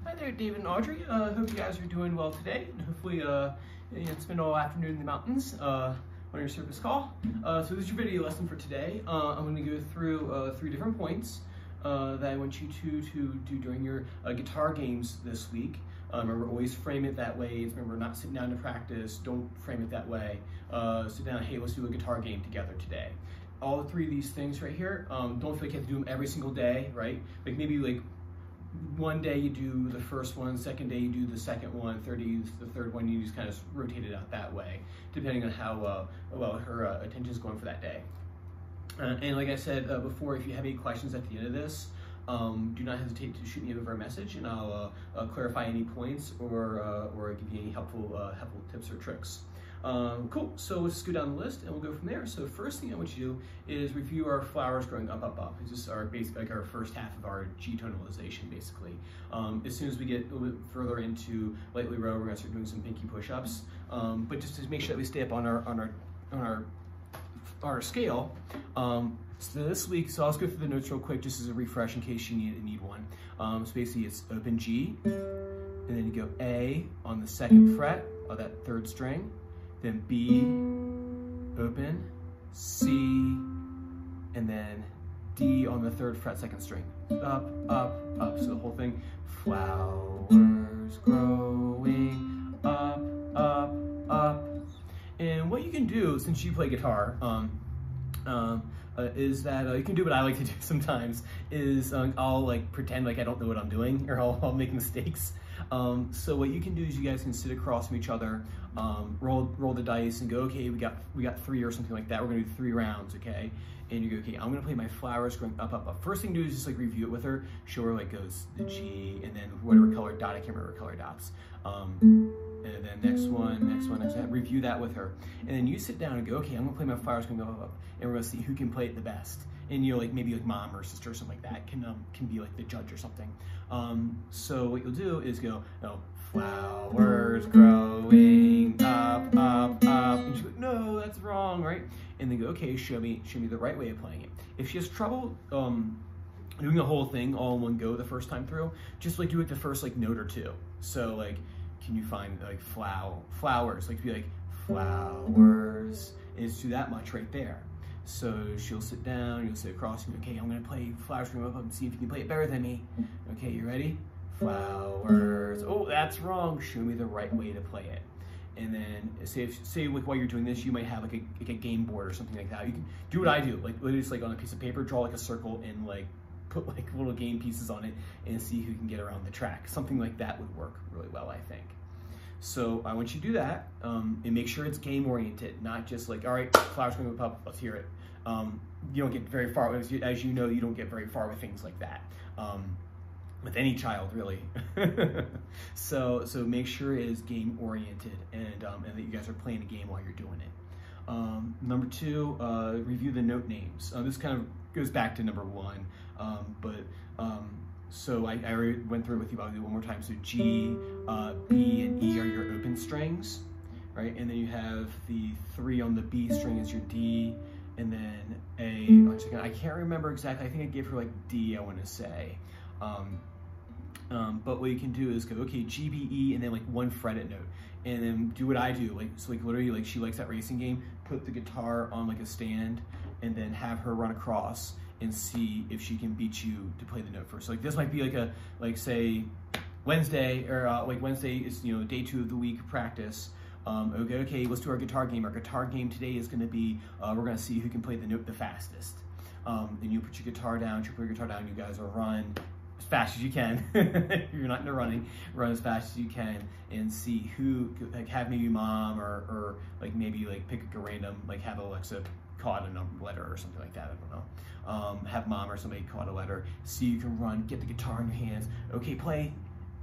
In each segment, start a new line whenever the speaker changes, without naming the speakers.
Hi there, David and Audrey. Hope you guys are doing well today, and hopefully you spend all afternoon in the mountains on your service call. So this is your video lesson for today. I'm going to go through 3 different points that I want you to do during your guitar games this week. Remember, always frame it that way. Remember, not sitting down to practice. Don't frame it that way. Sit down, hey, let's do a guitar game together today. All 3 of these things right here, don't feel like you have to do them every single day, right? Like maybe like one day you do the first one, second day you do the second one, third day you do the third one, you just kind of rotate it out that way, depending on how well her attention is going for that day. And like I said before, if you have any questions at the end of this, do not hesitate to shoot me over a message, and I'll clarify any points or give you any helpful tips or tricks. Cool, so let's go down the list and we'll go from there. So first thing I want you to do is review our flowers growing up, up, up. This is our like our first half of our G tonalization, basically. As soon as we get a little bit further into lightly row, we're gonna start doing some pinky push-ups. But just to make sure that we stay up on our scale. So this week, so I'll just go through the notes real quick, just as a refresh in case you need one. So basically it's open G, and then you go A on the 2nd fret of that 3rd string, then B, open, C, and then D on the 3rd fret 2nd string. Up, up, up. So the whole thing, flowers growing up, up, up. And what you can do, since you play guitar, is that you can do what I like to do sometimes, is I'll like pretend like I don't know what I'm doing, or I'll make mistakes. So what you can do is you guys can sit across from each other, roll the dice and go, okay, we got 3 or something like that. We're gonna do 3 rounds, okay? And you go, okay, I'm gonna play my flowers going up, up, up. First thing to do is just like review it with her, show her like goes the G, and then whatever color dot, I can't remember color dots. And then next one, review that with her. And then you sit down and go, okay, I'm gonna play my flowers going up, up, up, and we're gonna see who can play it the best. And you know, like maybe like mom or sister or something like that can be like the judge or something. So what you'll do is go, no, flowers growing up, up, up. And she's like, no, that's wrong, right? And then go, okay, show me the right way of playing it. If she has trouble doing the whole thing all in one go the first time through, just like do like the first like note or 2. So like, can you find like flowers? Like be like flowers, and just do that much right there. So she'll sit down, you'll sit across from me, okay, I'm gonna play flowers growing up and see if you can play it better than me. Okay, you ready? Flowers, oh, that's wrong, show me the right way to play it. And then say like while you're doing this, you might have like a game board or something like that. You can do what I do, like literally just like on a piece of paper, draw like a circle and like put like little game pieces on it and see who can get around the track. Something like that would work really well, I think. So I want you to do that and make sure it's game oriented, not just like, all right, flowers going up, let's hear it. You don't get very far, as you know, you don't get very far with things like that. With any child, really. So make sure it is game oriented and that you guys are playing a game while you're doing it. Number 2, review the note names. This kind of goes back to number 1, so I already went through it with you, but I'll do it one more time. So G, B, and E are your open strings, right? And then you have the 3 on the B string is your D, and then A, I can't remember exactly, I think I gave her like D, I want to say. But what you can do is go, okay, G, B, E, and then like 1 fretted note. And then do what I do, like, so like literally like she likes that racing game, put the guitar on like a stand, and then have her run across and see if she can beat you to play the note first. So like this might be like say Wednesday, or like Wednesday is, you know, day 2 of the week of practice. Okay, let's do our guitar game. Our guitar game today is gonna be, we're gonna see who can play the note the fastest. Then you put your guitar down, you guys will run as fast as you can. You're not into running, run as fast as you can and see who, like have maybe mom or like maybe like pick a random, like have Alexa call out a letter or something like that, I don't know. Have mom or somebody call out a letter, see you can run, get the guitar in your hands, okay, play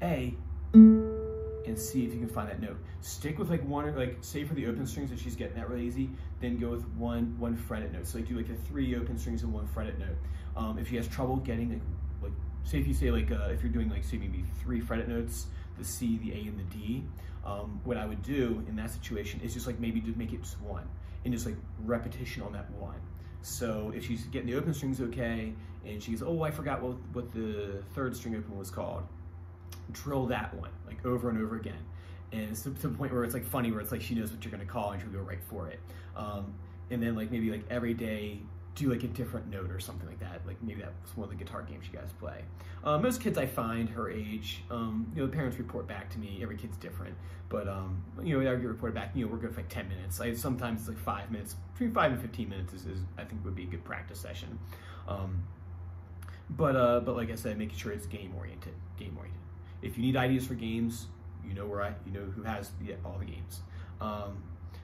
A, and see if you can find that note. Stick with like 1, or like say for the open strings if she's getting that really easy, then go with one fretted note. So like do like the 3 open strings and 1 fretted note. If she has trouble getting like say if you say like, if you're doing like say maybe 3 fretted notes, the C, the A, and the D, what I would do in that situation is just like maybe to make it just 1 and just like repetition on that 1. So if she's getting the open strings okay, and she's, oh, I forgot what the 3rd string open was called, drill that one like over and over again. And it's to the point where it's like funny, where it's like she knows what you're gonna call and she'll go right for it. And then like maybe like every day do like a different note or something like that. Like maybe that's one of the guitar games you guys play. Most kids I find her age, you know, the parents report back to me. Every kid's different, but you know, I get reported back. You know, we're good for like 10 minutes. Sometimes it's like 5 minutes. Between 5 and 15 minutes is I think would be a good practice session. But like I said, making sure it's game oriented. If you need ideas for games, you know who has all the games.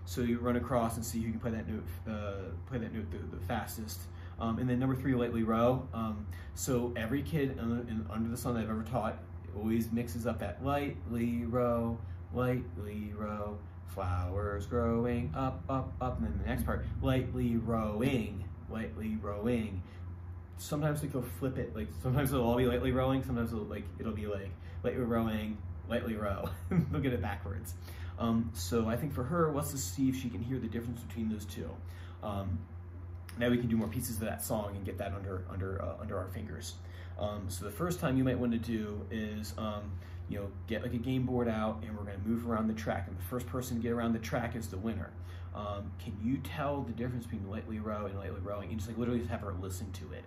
So you run across and see who can play that note the fastest. And then number 3, lightly row. So every kid under the sun that I've ever taught always mixes up that lightly row, flowers growing up, and then the next part, lightly rowing. Sometimes like they'll flip it, like sometimes it'll all be lightly rowing, sometimes it'll be like lightly rowing, lightly row. They'll get it backwards. So I think for her, let's just see if she can hear the difference between those two. Now we can do more pieces of that song and get that under our fingers. So the first time you might want to do is you know, get like a game board out, and we're going to move around the track, and the first person to get around the track is the winner. Can you tell the difference between lightly row and lightly rowing? And just like literally just have her listen to it.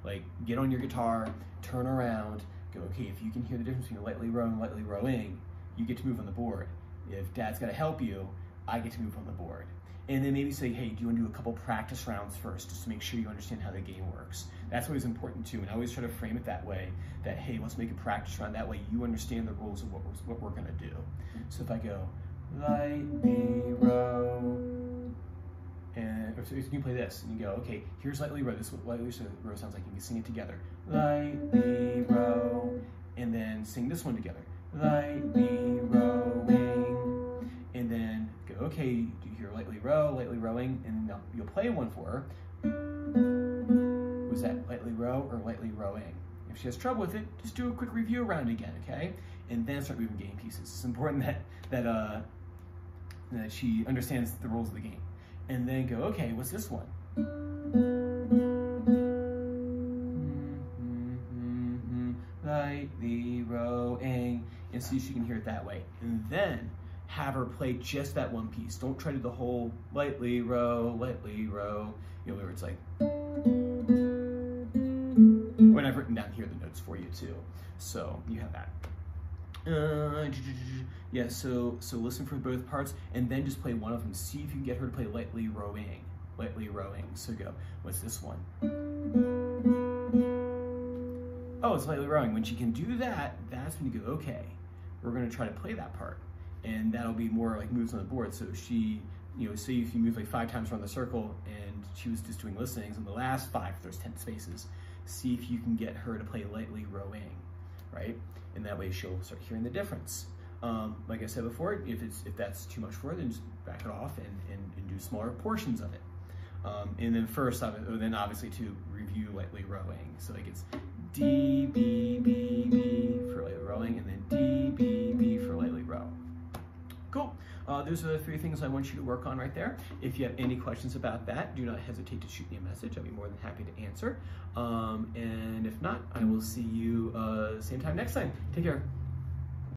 Like get on your guitar, turn around, go, okay, if you can hear the difference between lightly row and lightly rowing, you get to move on the board. If Dad's got to help you, I get to move on the board. And then maybe say, hey, do you want to do a couple practice rounds first, just to make sure you understand how the game works? That's always important too, and I always try to frame it that way, that, hey, let's make a practice round. That way you understand the rules of what we're gonna do. So if I go, lightly row, and or so you can play this, and you go, okay, here's lightly row. This is what lightly row sounds like. You can sing it together. Lightly row, and then sing this one together. Lightly rowing, and then go, okay, do you hear lightly rowing, and you'll play one for her. Was that lightly row or lightly rowing? If she has trouble with it, just do a quick review around again, okay? And then start moving game pieces. It's important that she understands the rules of the game. And then go, okay, what's this one? Lightly rowing, and see if she can hear it that way. And then have her play just that one piece. Don't try to do the whole lightly row, you know, where it's like, when I've written down here the notes for you too. So you have that. Yeah, so listen for both parts, and then just play one of them. See if you can get her to play lightly rowing. So go, what's this one? Oh, it's lightly rowing. When she can do that, that's when you go, okay, we're gonna try to play that part. And that'll be more like moves on the board. So she, you know, say if you move like 5 times around the circle and she was just doing listenings, in the last 5, there's 10 spaces. See if you can get her to play lightly rowing, right? And that way she'll start hearing the difference. Like I said before, if that's too much for her, then just back it off and do smaller portions of it. And then then obviously to review lightly rowing. So like it's D, B, B, B for lightly rowing, and then D, B, B for lightly row. Cool. Those are the 3 things I want you to work on right there. If you have any questions about that, do not hesitate to shoot me a message. I'll be more than happy to answer. And if not, I will see you same time next time. Take care.